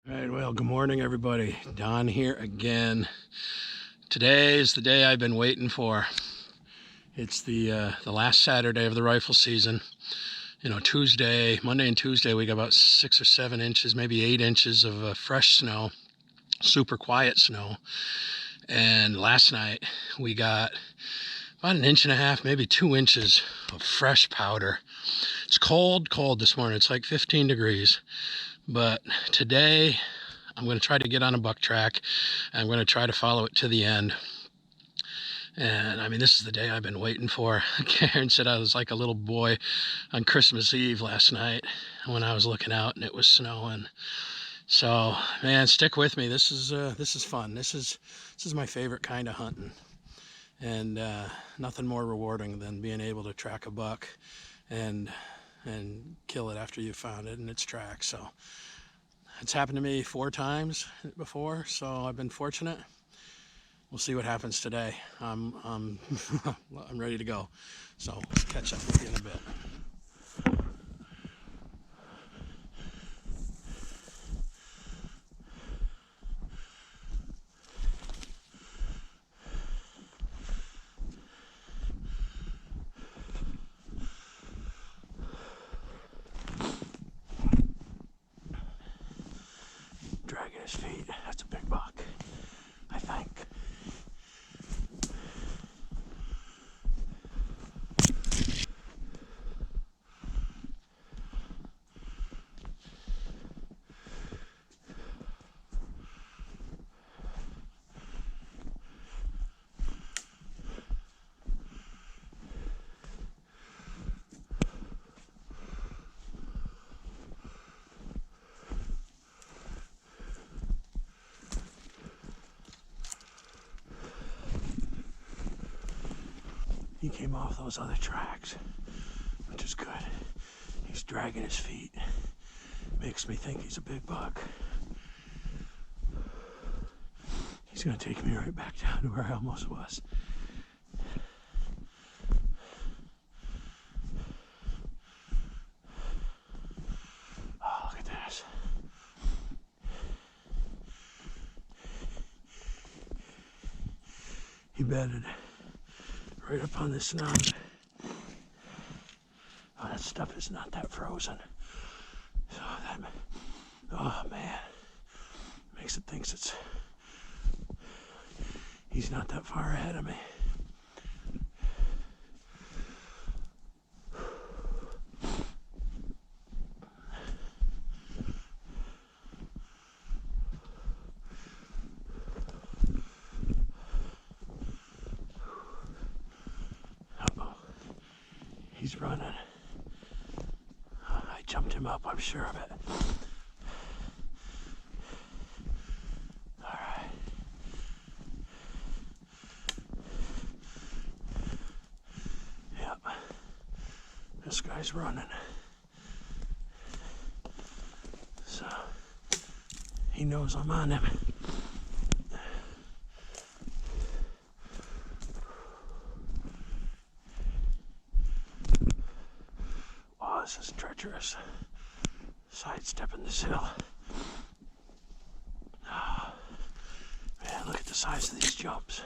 All right, well, good morning, everybody. Don here again. Today is the day I've been waiting for. It's the last Saturday of the rifle season. You know, Monday and Tuesday, we got about 6 or 7 inches, maybe 8 inches of fresh snow, super quiet snow. And last night, we got about 1.5 inches, maybe 2 inches of fresh powder. It's cold this morning. It's like 15 degrees. But today, I'm going to try to get on a buck track. I'm going to try to follow it to the end. And I mean, this is the day I've been waiting for. Karen said I was like a little boy on Christmas Eve last night when I was looking out and it was snowing. So, man, stick with me. This is fun. This is my favorite kind of hunting. And nothing more rewarding than being able to track a buck and kill it after you found it in its tracks. So it's happened to me 4 times before, so I've been fortunate. We'll see what happens today. I'm ready to go. So catch up with you in a bit. Dragging his feet. That's a big buck, I think. He came off those other tracks, which is good. He's dragging his feet. Makes me think he's a big buck. He's gonna take me right back down to where I almost was. Oh, look at this. He bedded right up on the snout. Oh, that stuff is not that frozen. So that, oh man, makes it thinks he's not that far ahead of me. Uh-oh, he's running. I jumped him up, I'm sure of it. This guy's running. So he knows I'm on him. Oh, this is treacherous. Sidestepping this hill. Oh, man, look at the size of these jumps.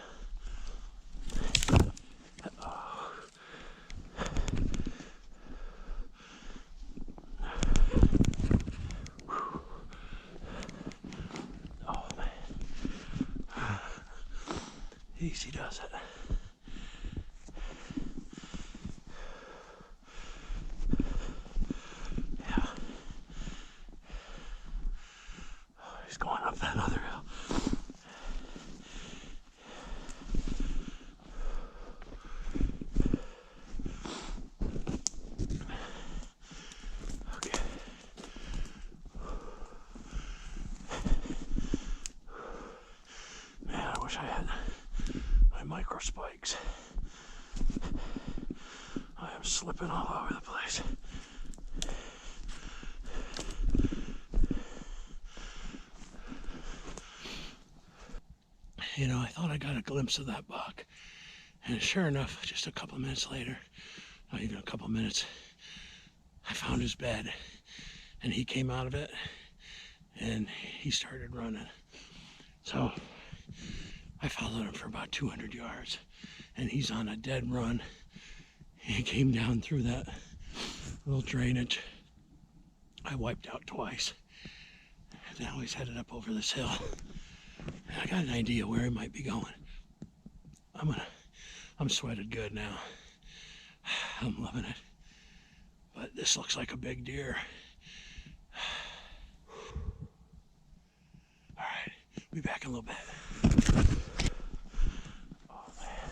Easy does it. Yeah. Oh, he's going up that other hill. Okay. Man, I wish I had my micro spikes. I am slipping all over the place. You know, I thought I got a glimpse of that buck, and sure enough, just a couple minutes later, not even a couple minutes, I found his bed, and he came out of it, and he started running. So I followed him for about 200 yards, and he's on a dead run. He came down through that little drainage. I wiped out twice. And now he's headed up over this hill. And I got an idea where he might be going. I'm sweated good now. I'm loving it. But this looks like a big deer. All right, be back in a little bit. Oh, man.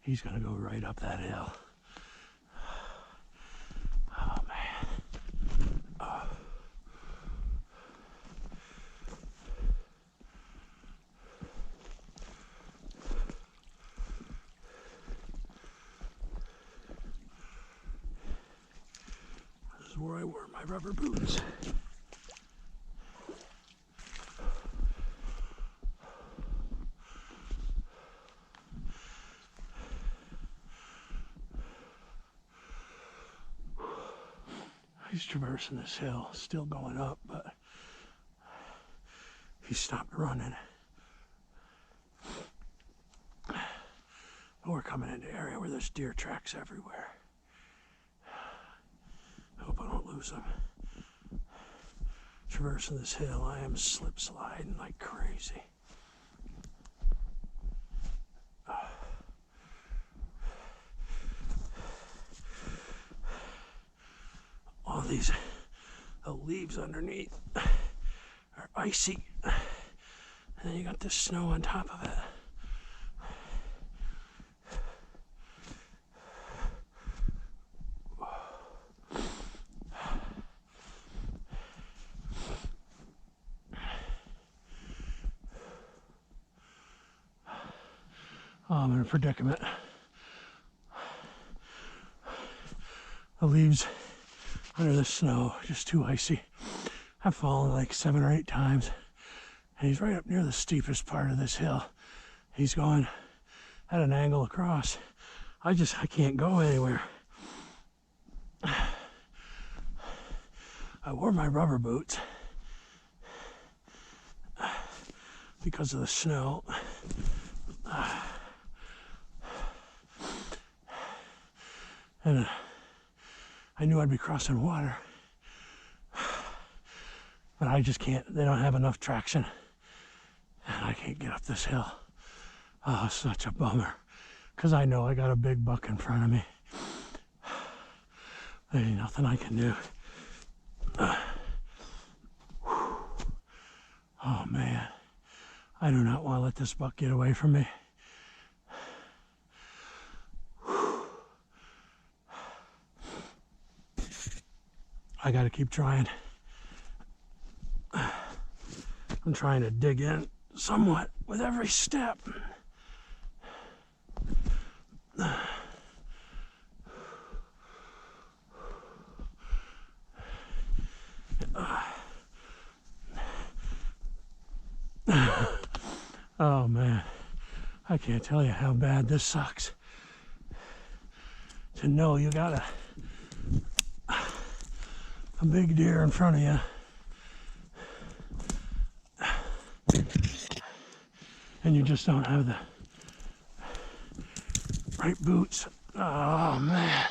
He's gonna go right up that hill. Oh man. Oh. This is where I wear my rubber boots. He's traversing this hill, still going up, but he stopped running. But we're coming into an area where there's deer tracks everywhere. I hope I don't lose him. Traversing this hill, I am slip sliding like crazy. All these the leaves underneath are icy, and then you got this snow on top of it. Oh, I'm in a predicament. The leaves under the snow, just too icy. I've fallen like 7 or 8 times, and he's right up near the steepest part of this hill. He's going at an angle across. I can't go anywhere. I wore my rubber boots because of the snow. And I knew I'd be crossing water, but I just can't. They don't have enough traction, and I can't get up this hill. Oh, such a bummer, because I know I got a big buck in front of me. There ain't nothing I can do. Oh man, I do not want to let this buck get away from me. I gotta keep trying. I'm trying to dig in somewhat with every step. Oh man, I can't tell you how bad this sucks. To know you got a big deer in front of you, and you just don't have the right boots. Oh man.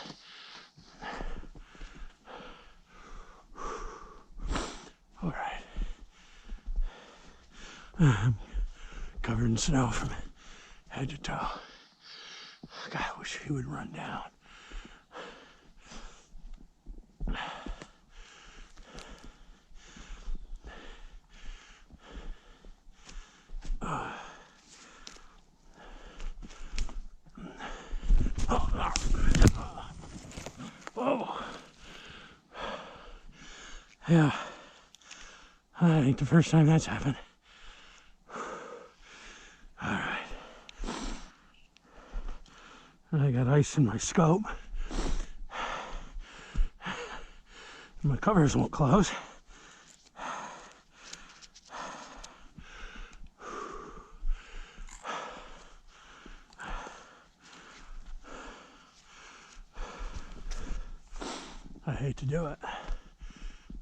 All right. I'm covered in snow from head to toe. God, I wish he would run down. Oh. Yeah. That ain't the first time that's happened. All right. I got ice in my scope. My covers won't close. I hate to do it.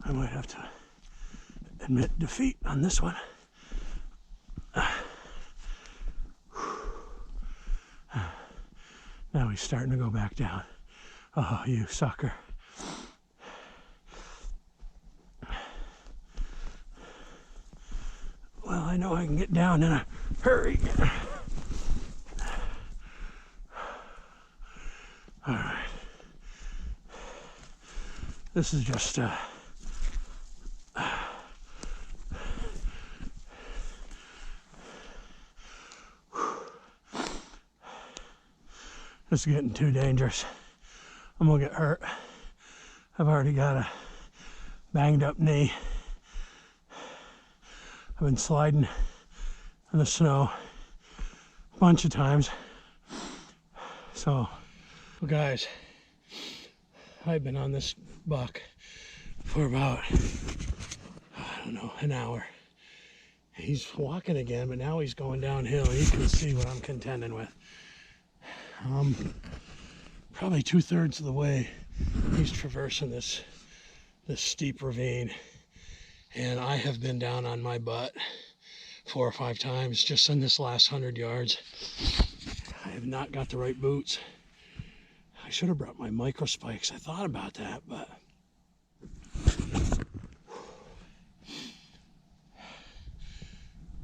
I might have to admit defeat on this one. Now he's starting to go back down. Oh, you sucker. Well, I know I can get down in a hurry. All right. This is just this is getting too dangerous. I'm gonna get hurt. I've already got a banged up knee. I've been sliding in the snow a bunch of times. So, well guys, I've been on this buck for about, I don't know, an hour. He's walking again, but now he's going downhill. You can see what I'm contending with. Probably 2/3 of the way he's traversing this steep ravine, and I have been down on my butt 4 or 5 times just in this last 100 yards. I have not got the right boots. I should have brought my micro spikes. I thought about that, but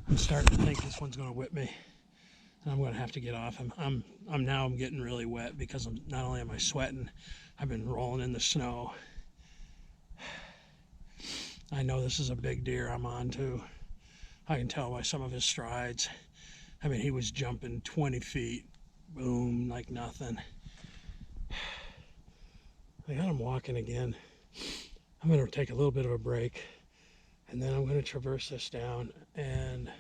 I'm starting to think this one's going to whip me, and I'm going to have to get off him. I'm getting really wet because not only am I sweating, I've been rolling in the snow. I know this is a big deer I'm on too. I can tell by some of his strides. I mean, he was jumping 20 feet, boom, like nothing. I got him walking again. I'm going to take a little bit of a break, and then I'm going to traverse this down. And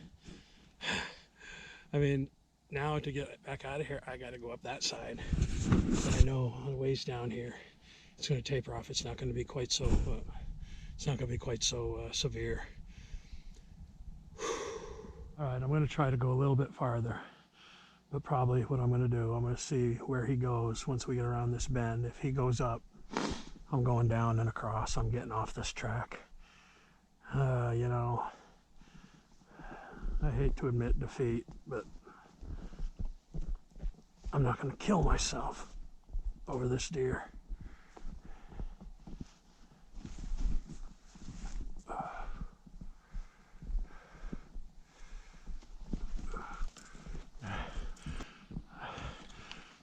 I mean, now to get back out of here, I got to go up that side. But I know on the ways down here, it's going to taper off. It's not going to be quite so. Severe. All right, I'm going to try to go a little bit farther, but probably what I'm going to do, I'm going to see where he goes once we get around this bend. If he goes up, I'm going down and across. I'm getting off this track. You know, I hate to admit defeat, but I'm not going to kill myself over this deer.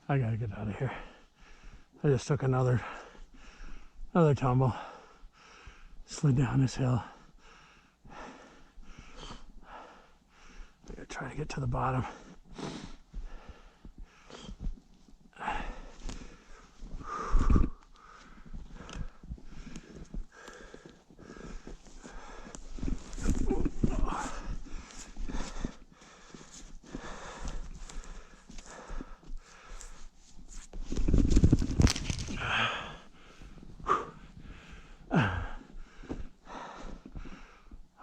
I gotta get out of here. I just took another tumble, slid down this hill. I gotta try to get to the bottom.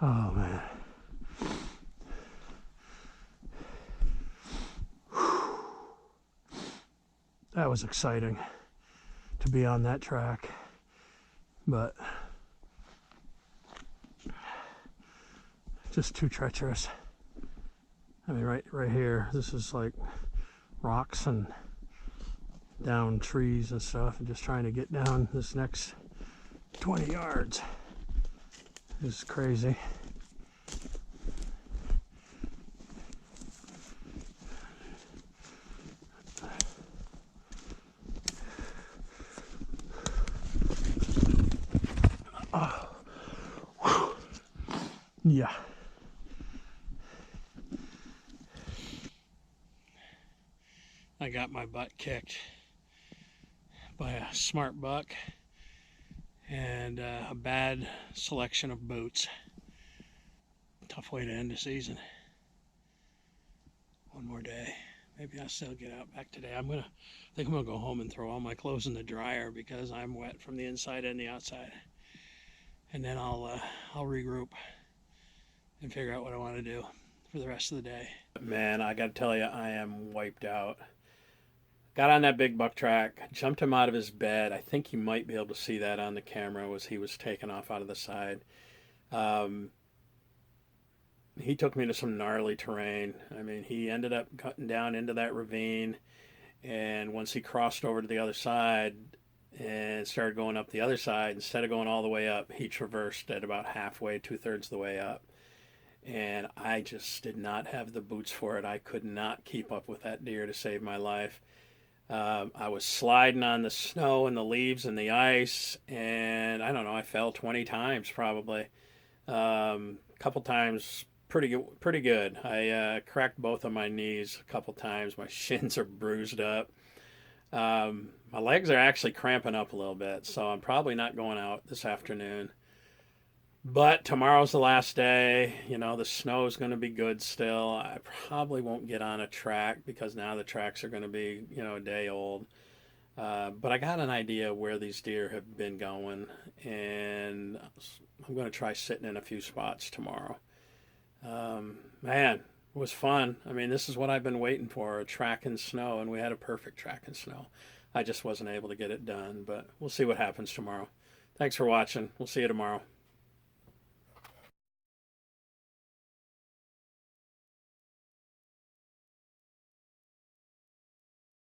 Oh man. That was exciting to be on that track, but just too treacherous. I mean, right here, this is like rocks and down trees and stuff, and just trying to get down this next 20 yards is crazy. Oh. Yeah. I got my butt kicked by a smart buck and a bad selection of boots. Tough way to end the season. One more day. Maybe I'll still get out back today. I think I'm gonna go home and throw all my clothes in the dryer because I'm wet from the inside and the outside. and then I'll regroup and figure out what I want to do for the rest of the day. Man, I got to tell you, I am wiped out. Got on that big buck track, jumped him out of his bed. I think you might be able to see that on the camera as he was taken off out of the side. He took me to some gnarly terrain. I mean, he ended up cutting down into that ravine, and once he crossed over to the other side and started going up the other side, instead of going all the way up, he traversed at about halfway, 2/3 the way up. And I just did not have the boots for it. I could not keep up with that deer to save my life. I was sliding on the snow and the leaves and the ice, and I don't know, I fell 20 times probably. A couple times pretty good. I cracked both of my knees a couple times. My shins are bruised up. My legs are actually cramping up a little bit, so I'm probably not going out this afternoon. But tomorrow's the last day. You know, the snow is going to be good still. I probably won't get on a track because now the tracks are going to be, a day old. But I got an idea where these deer have been going, and I'm going to try sitting in a few spots tomorrow. Man, it was fun. I mean, this is what I've been waiting for, a track in snow, and we had a perfect track in snow. I just wasn't able to get it done, but we'll see what happens tomorrow. Thanks for watching. We'll see you tomorrow.